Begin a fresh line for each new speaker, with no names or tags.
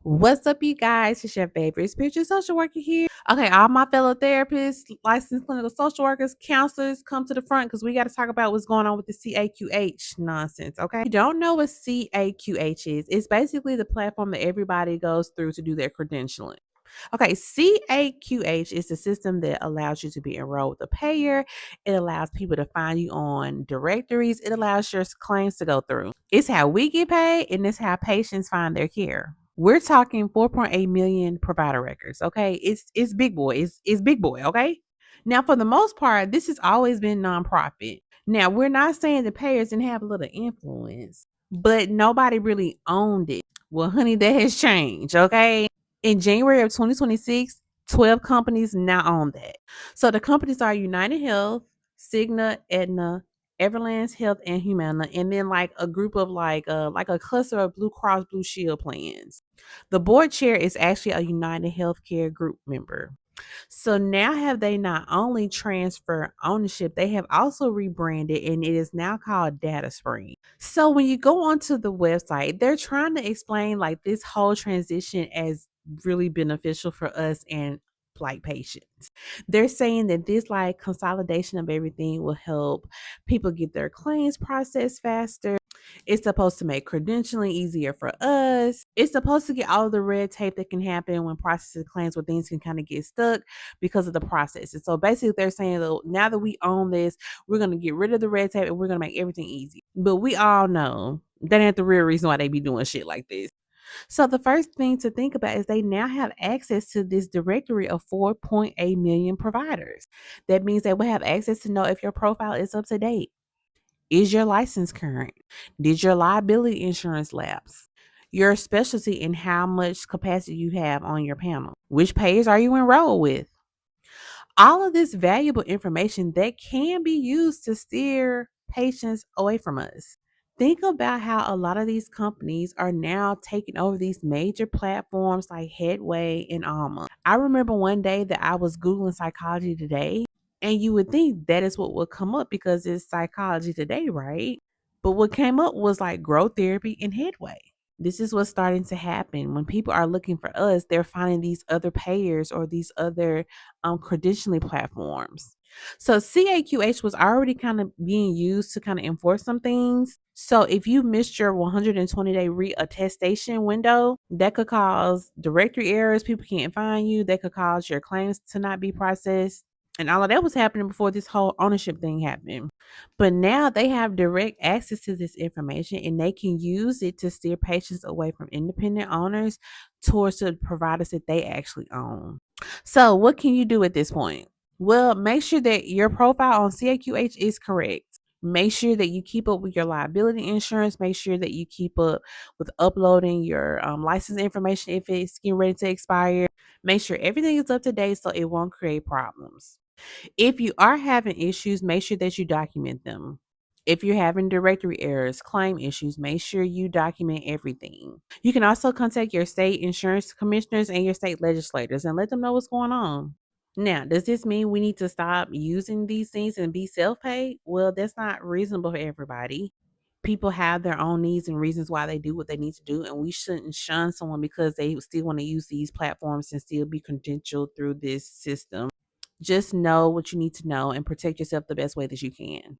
What's up, you guys? It's your favorite spiritual social worker here. Okay, all my fellow therapists, licensed clinical social workers, counselors, come to the front because we got to talk about what's going on with the CAQH nonsense. Okay, if you don't know what CAQH is, it's basically the platform that everybody goes through to do their credentialing. Okay, CAQH is the system that allows you to be enrolled with a payer. It allows people to find you on directories. It allows your claims to go through. It's how we get paid, and it's how patients find their care. We're talking 4.8 million provider records. Okay, it's big boy. It's big boy. Okay. Now, for the most part, this has always been nonprofit. Now, we're not saying the payers didn't have a little influence, but nobody really owned it. Well, honey, that has changed. Okay. In January of 2026, 12 companies now own that. So the companies are United Health, Cigna, Aetna, Everlands Health, and Humana, and then like a group of like a cluster of Blue Cross Blue Shield plans. The board chair is actually a United Healthcare group member. So now have they not only transferred ownership, they have also rebranded and it is now called DataSpring. So when you go onto the website, they're trying to explain like this whole transition as really beneficial for us and like patients. They're saying that this like consolidation of everything will help people get their claims processed faster. It's supposed to make credentialing easier for us. It's supposed to get all of the red tape that can happen when processing claims where things can kind of get stuck because of the process. And so basically they're saying that now that we own this, we're going to get rid of the red tape and we're going to make everything easy. But we all know that ain't the real reason why they be doing shit like this. So the first thing to think about is they now have access to this directory of 4.8 million providers. That means they will have access to know if your profile is up to date. Is your license current? Did your liability insurance lapse? Your specialty and how much capacity you have on your panel. Which payers are you enrolled with? All of this valuable information that can be used to steer patients away from us. Think about how a lot of these companies are now taking over these major platforms like Headway and Alma. I remember one day that I was Googling psychology today, and you would think that is what would come up because it's psychology today, right? But what came up was like growth therapy and Headway. This is what's starting to happen. When people are looking for us, they're finding these other payers or these other credentialing platforms. So CAQH was already kind of being used to kind of enforce some things. So if you missed your 120-day reattestation window, that could cause directory errors. People can't find you. That could cause your claims to not be processed. And all of that was happening before this whole ownership thing happened. But now they have direct access to this information and they can use it to steer patients away from independent owners towards the providers that they actually own. So, what can you do at this point? Well, make sure that your profile on CAQH is correct. Make sure that you keep up with your liability insurance. Make sure that you keep up with uploading your license information if it's getting ready to expire. Make sure everything is up to date so it won't create problems. If you are having issues, make sure that you document them. If you're having directory errors, claim issues, make sure you document everything. You can also contact your state insurance commissioners and your state legislators and let them know what's going on. Now, does this mean we need to stop using these things and be self paid? Well, that's not reasonable for everybody. People have their own needs and reasons why they do what they need to do, and we shouldn't shun someone because they still want to use these platforms and still be credentialed through this system. Just know what you need to know and protect yourself the best way that you can.